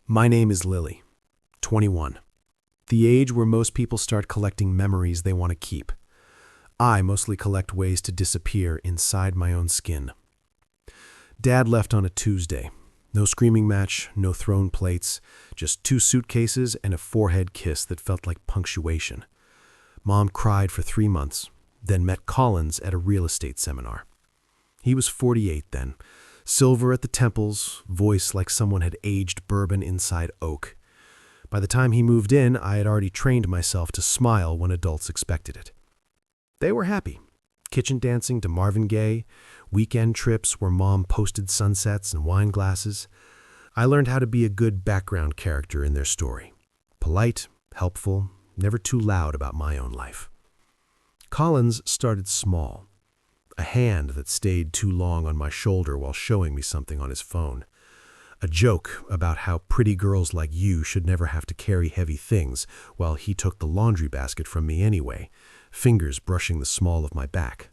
My name is Lily, 21. The age where most people start collecting memories they want to keep. I mostly collect ways to disappear inside my own skin. Dad left on a Tuesday. No screaming match, no thrown plates, just 2 suitcases and a forehead kiss that felt like punctuation. Mom cried for 3 months, then met Collins at a real estate seminar. He was 48 then, silver at the temples, voice like someone had aged bourbon inside oak. By the time he moved in, I had already trained myself to smile when adults expected it. They were happy. Kitchen dancing to Marvin Gaye, weekend trips where Mom posted sunsets and wine glasses. I learned how to be a good background character in their story. Polite, helpful, never too loud about my own life. Collins started small. A hand that stayed too long on my shoulder while showing me something on his phone. A joke about how pretty girls like you should never have to carry heavy things while he took the laundry basket from me anyway, fingers brushing the small of my back.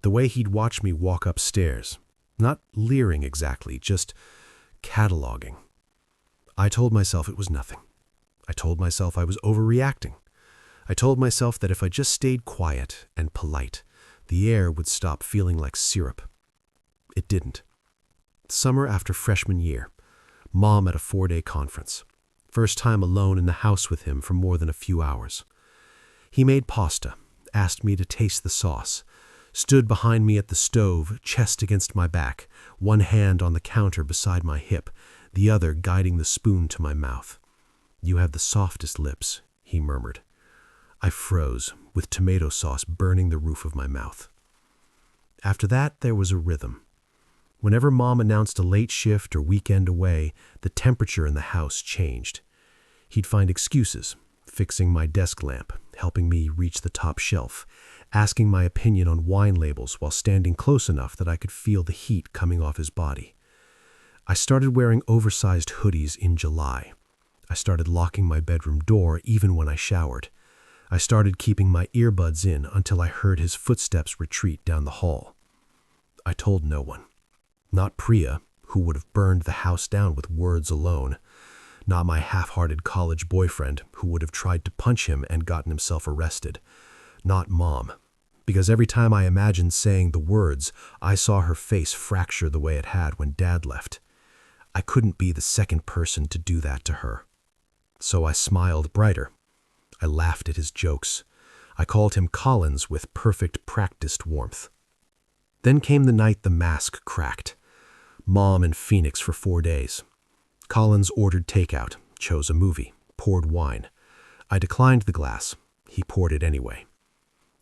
The way he'd watch me walk upstairs, not leering exactly, just cataloging. I told myself it was nothing. I told myself I was overreacting. I told myself that if I just stayed quiet and polite, the air would stop feeling like syrup. It didn't. Summer after freshman year, Mom at a 4-day conference. First time alone in the house with him for more than a few hours. He made pasta, asked me to taste the sauce, stood behind me at the stove, chest against my back, one hand on the counter beside my hip, the other guiding the spoon to my mouth. "You have the softest lips," he murmured. I froze, with tomato sauce burning the roof of my mouth. After that, there was a rhythm. Whenever Mom announced a late shift or weekend away, the temperature in the house changed. He'd find excuses, fixing my desk lamp, helping me reach the top shelf, asking my opinion on wine labels while standing close enough that I could feel the heat coming off his body. I started wearing oversized hoodies in July. I started locking my bedroom door even when I showered. I started keeping my earbuds in until I heard his footsteps retreat down the hall. I told no one. Not Priya, who would have burned the house down with words alone. Not my half-hearted college boyfriend, who would have tried to punch him and gotten himself arrested. Not Mom, because every time I imagined saying the words, I saw her face fracture the way it had when Dad left. I couldn't be the second person to do that to her. So I smiled brighter. I laughed at his jokes. I called him Collins with perfect practiced warmth. Then came the night the mask cracked. Mom in Phoenix for 4 days. Collins ordered takeout, chose a movie, poured wine. I declined the glass. He poured it anyway.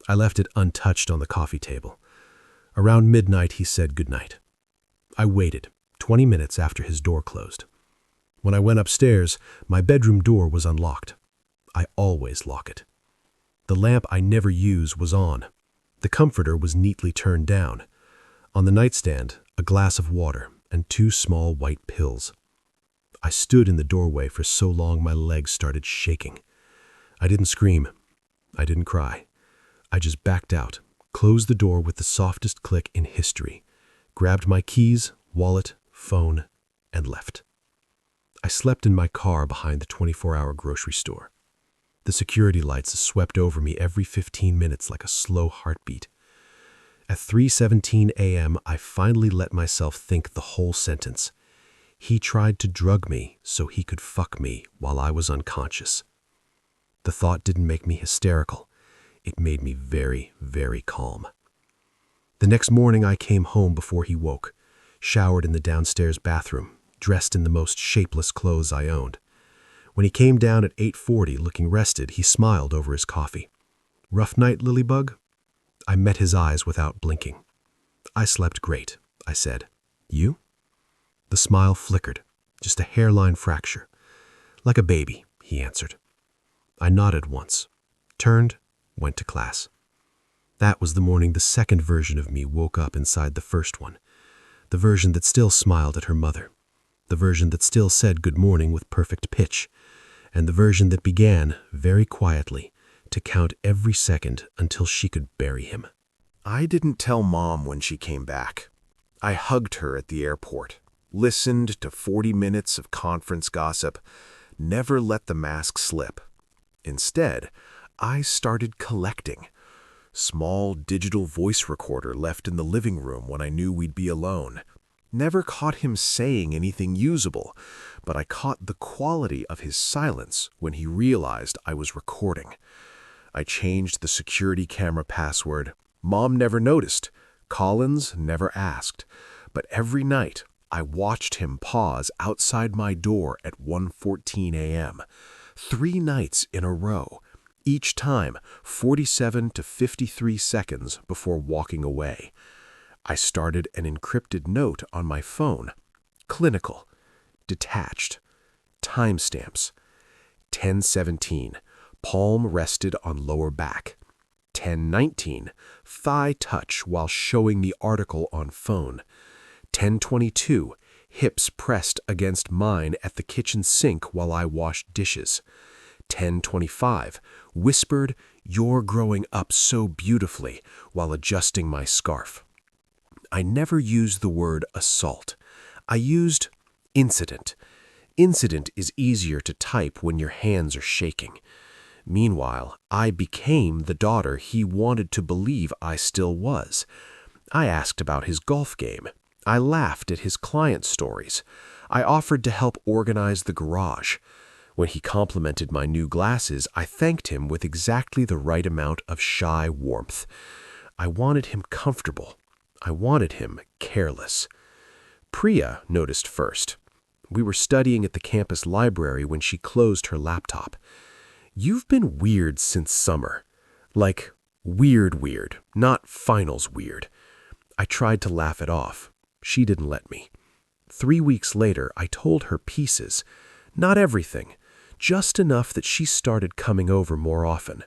I left it untouched on the coffee table. Around midnight, he said goodnight. I waited, 20 minutes after his door closed. When I went upstairs, my bedroom door was unlocked. I always lock it. The lamp I never use was on. The comforter was neatly turned down. On the nightstand, a glass of water and 2 small white pills. I stood in the doorway for so long my legs started shaking. I didn't scream. I didn't cry. I just backed out, closed the door with the softest click in history, grabbed my keys, wallet, phone, and left. I slept in my car behind the 24-hour grocery store. The security lights swept over me every 15 minutes like a slow heartbeat. At 3:17 a.m., I finally let myself think the whole sentence. He tried to drug me so he could fuck me while I was unconscious. The thought didn't make me hysterical. It made me very, very calm. The next morning, I came home before he woke, showered in the downstairs bathroom, dressed in the most shapeless clothes I owned. When he came down at 8:40 looking rested, he smiled over his coffee. "Rough night, Lilybug?" I met his eyes without blinking. "I slept great," I said. "You?" The smile flickered, just a hairline fracture. "Like a baby," he answered. I nodded once, turned, went to class. That was the morning the second version of me woke up inside the first one. The version that still smiled at her mother. The version that still said good morning with perfect pitch. And the version that began, very quietly, to count every second until she could bury him. I didn't tell Mom when she came back. I hugged her at the airport. listened to 40 minutes of conference gossip, never let the mask slip. Instead, I started collecting. Small digital voice recorder left in the living room when I knew we'd be alone. Never caught him saying anything usable, but I caught the quality of his silence when he realized I was recording. I changed the security camera password. Mom never noticed. Collins never asked. But every night, I watched him pause outside my door at 1:14 a.m. 3 nights in a row, each time 47 to 53 seconds before walking away. I started an encrypted note on my phone. Clinical. Detached. Timestamps. 10:17. Palm rested on lower back. 10:19. Thigh touch while showing the article on phone. 10:22. Hips pressed against mine at the kitchen sink while I washed dishes. 10:25. Whispered, "You're growing up so beautifully," while adjusting my scarf. I never used the word assault. I used incident. Incident is easier to type when your hands are shaking. Meanwhile, I became the daughter he wanted to believe I still was. I asked about his golf game. I laughed at his client stories. I offered to help organize the garage. When he complimented my new glasses, I thanked him with exactly the right amount of shy warmth. I wanted him comfortable. I wanted him careless. Priya noticed first. We were studying at the campus library when she closed her laptop. "You've been weird since summer." Like, weird, not finals weird. I tried to laugh it off. She didn't let me. 3 weeks later, I told her pieces. Not everything. Just enough that she started coming over more often.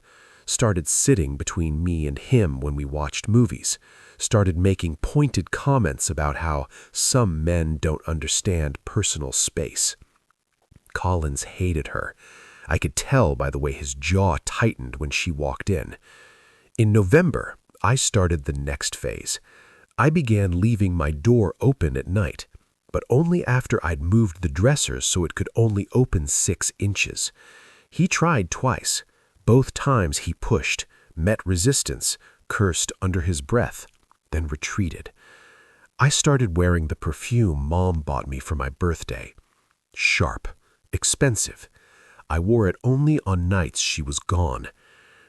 Started sitting between me and him when we watched movies. Started making pointed comments about how some men don't understand personal space. Collins hated her. I could tell by the way his jaw tightened when she walked in. In November, I started the next phase. I began leaving my door open at night, but only after I'd moved the dresser so it could only open 6 inches. He tried twice. Both times he pushed, met resistance, cursed under his breath, then retreated. I started wearing the perfume Mom bought me for my birthday. Sharp, expensive. I wore it only on nights she was gone.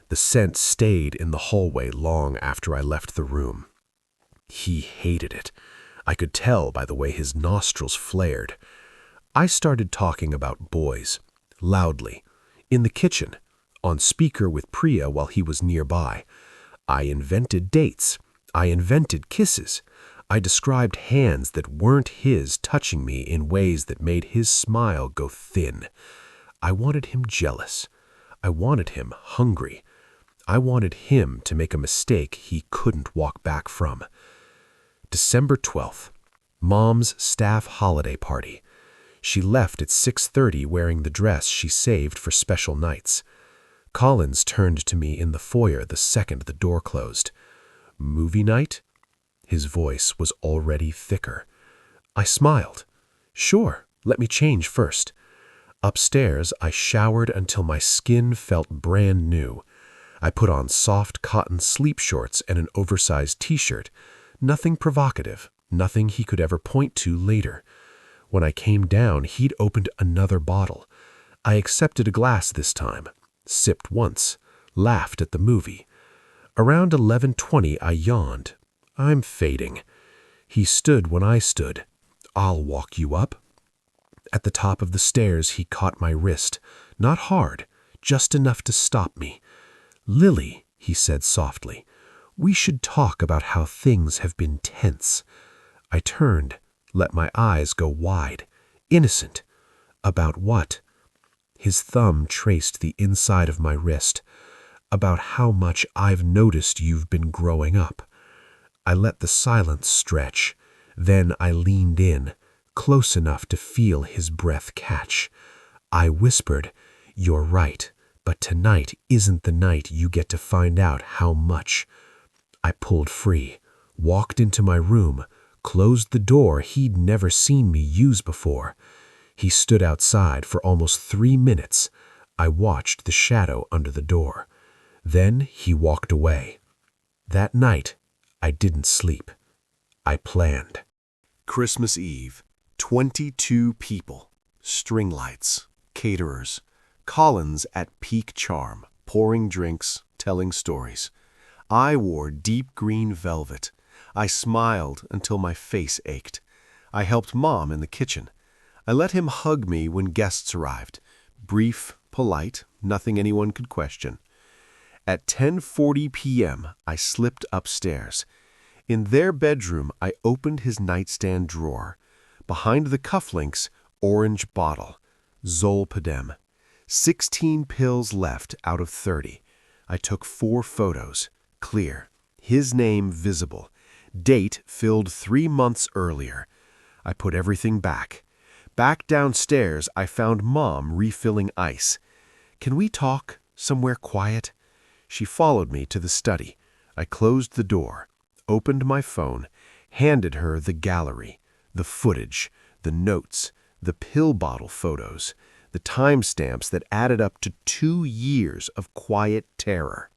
The scent stayed in the hallway long after I left the room. He hated it. I could tell by the way his nostrils flared. I started talking about boys, loudly, in the kitchen, on speaker with Priya while he was nearby. I invented dates. I invented kisses. I described hands that weren't his touching me in ways that made his smile go thin. I wanted him jealous. I wanted him hungry. I wanted him to make a mistake he couldn't walk back from. December 12th, Mom's staff holiday party. She left at 6:30 wearing the dress she saved for special nights. Collins turned to me in the foyer the second the door closed. "Movie night?" His voice was already thicker. I smiled. "Sure, let me change first." Upstairs, I showered until my skin felt brand new. I put on soft cotton sleep shorts and an oversized t-shirt. Nothing provocative, nothing he could ever point to later. When I came down, he'd opened another bottle. I accepted a glass this time, sipped once, laughed at the movie. Around 11:20, I yawned. I'm fading. He stood when I stood. "I'll walk you up." At the top of the stairs, he caught my wrist. Not hard, just enough to stop me. "Lily," he said softly, "we should talk about how things have been tense." I turned, let my eyes go wide. Innocent. About what? His thumb traced the inside of my wrist. "About how much I've noticed you've been growing up." I let the silence stretch. Then I leaned in, close enough to feel his breath catch. I whispered, "You're right, but tonight isn't the night you get to find out how much." I pulled free, walked into my room, closed the door he'd never seen me use before. He stood outside for almost 3 minutes. I watched the shadow under the door. Then he walked away. That night, I didn't sleep. I planned. Christmas Eve, 22 people, string lights, caterers, Collins at peak charm, pouring drinks, telling stories. I wore deep green velvet. I smiled until my face ached. I helped Mom in the kitchen. I let him hug me when guests arrived. Brief, polite, nothing anyone could question. At 10:40 p.m., I slipped upstairs. In their bedroom, I opened his nightstand drawer. Behind the cufflinks, orange bottle, Zolpidem. 16 pills left out of 30. I took 4 photos, clear. His name visible. Date filled 3 months earlier. I put everything back. Back downstairs, I found Mom refilling ice. "Can we talk? Somewhere quiet?" She followed me to the study. I closed the door, opened my phone, handed her the gallery, the footage, the notes, the pill bottle photos, the timestamps that added up to 2 years of quiet terror.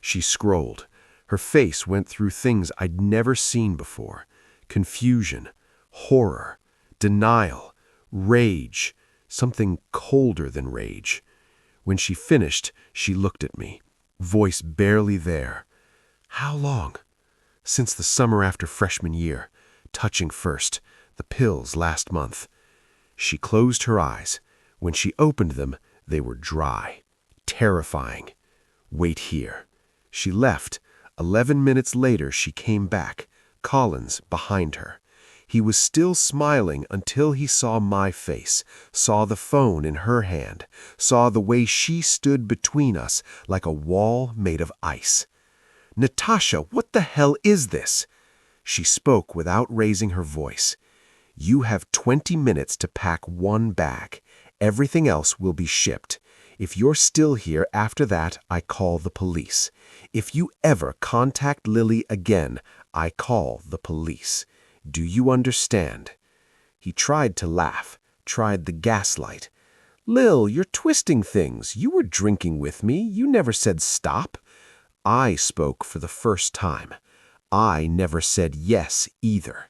She scrolled. Her face went through things I'd never seen before. Confusion, horror, denial, rage, something colder than rage. When she finished, she looked at me, voice barely there. "How long?" "Since the summer after freshman year. Touching first, the pills last month." She closed her eyes. When she opened them, they were dry, terrifying. "Wait here." She left. 11 minutes later, she came back, Collins behind her. He was still smiling until he saw my face, saw the phone in her hand, saw the way she stood between us like a wall made of ice. "Natasha, what the hell is this?" She spoke without raising her voice. "You have 20 minutes to pack 1 bag. Everything else will be shipped. If you're still here after that, I call the police. If you ever contact Lily again, I call the police. Do you understand?" He tried to laugh, tried the gaslight. "Lil, you're twisting things. You were drinking with me. You never said stop." I spoke for the first time. I never said yes either.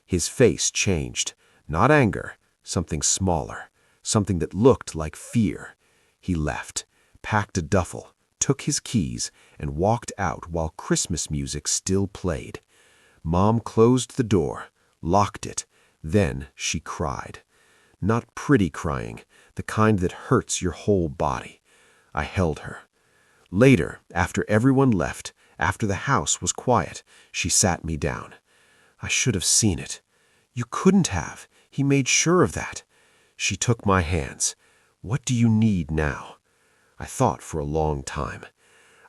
His face changed. Not anger, something smaller, something that looked like fear. He left, packed a duffel, took his keys, and walked out while Christmas music still played. Mom closed the door, locked it. Then she cried. Not pretty crying, the kind that hurts your whole body. I held her. Later, after everyone left, after the house was quiet, she sat me down. "I should have seen it." "You couldn't have. He made sure of that." She took my hands. "What do you need now?" I thought for a long time.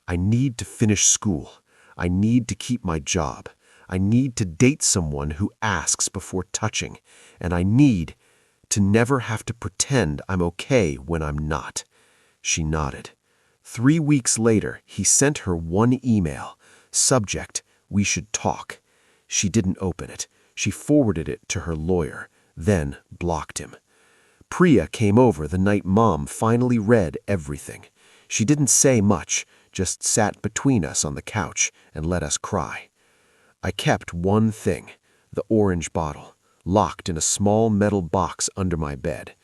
"I need to finish school. I need to keep my job. I need to date someone who asks before touching. And I need to never have to pretend I'm okay when I'm not." She nodded. 3 weeks later, he sent her one email. Subject, "We should talk." She didn't open it. She forwarded it to her lawyer, then blocked him. Priya came over the night Mom finally read everything. She didn't say much, just sat between us on the couch and let us cry. I kept one thing, the orange bottle, locked in a small metal box under my bed.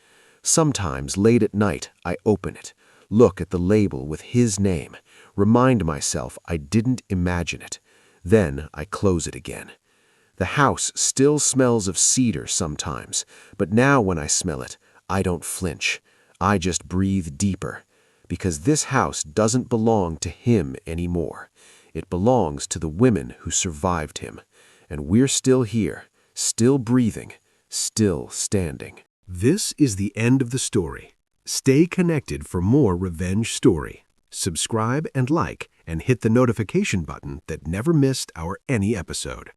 Sometimes, late at night, I open it, look at the label with his name, remind myself I didn't imagine it. Then I close it again. The house still smells of cedar sometimes, but now when I smell it, I don't flinch. I just breathe deeper, because this house doesn't belong to him anymore. It belongs to the women who survived him, and we're still here, still breathing, still standing. This is the end of the story. Stay connected for more revenge story. Subscribe and like, and hit the notification button that never missed our any episode.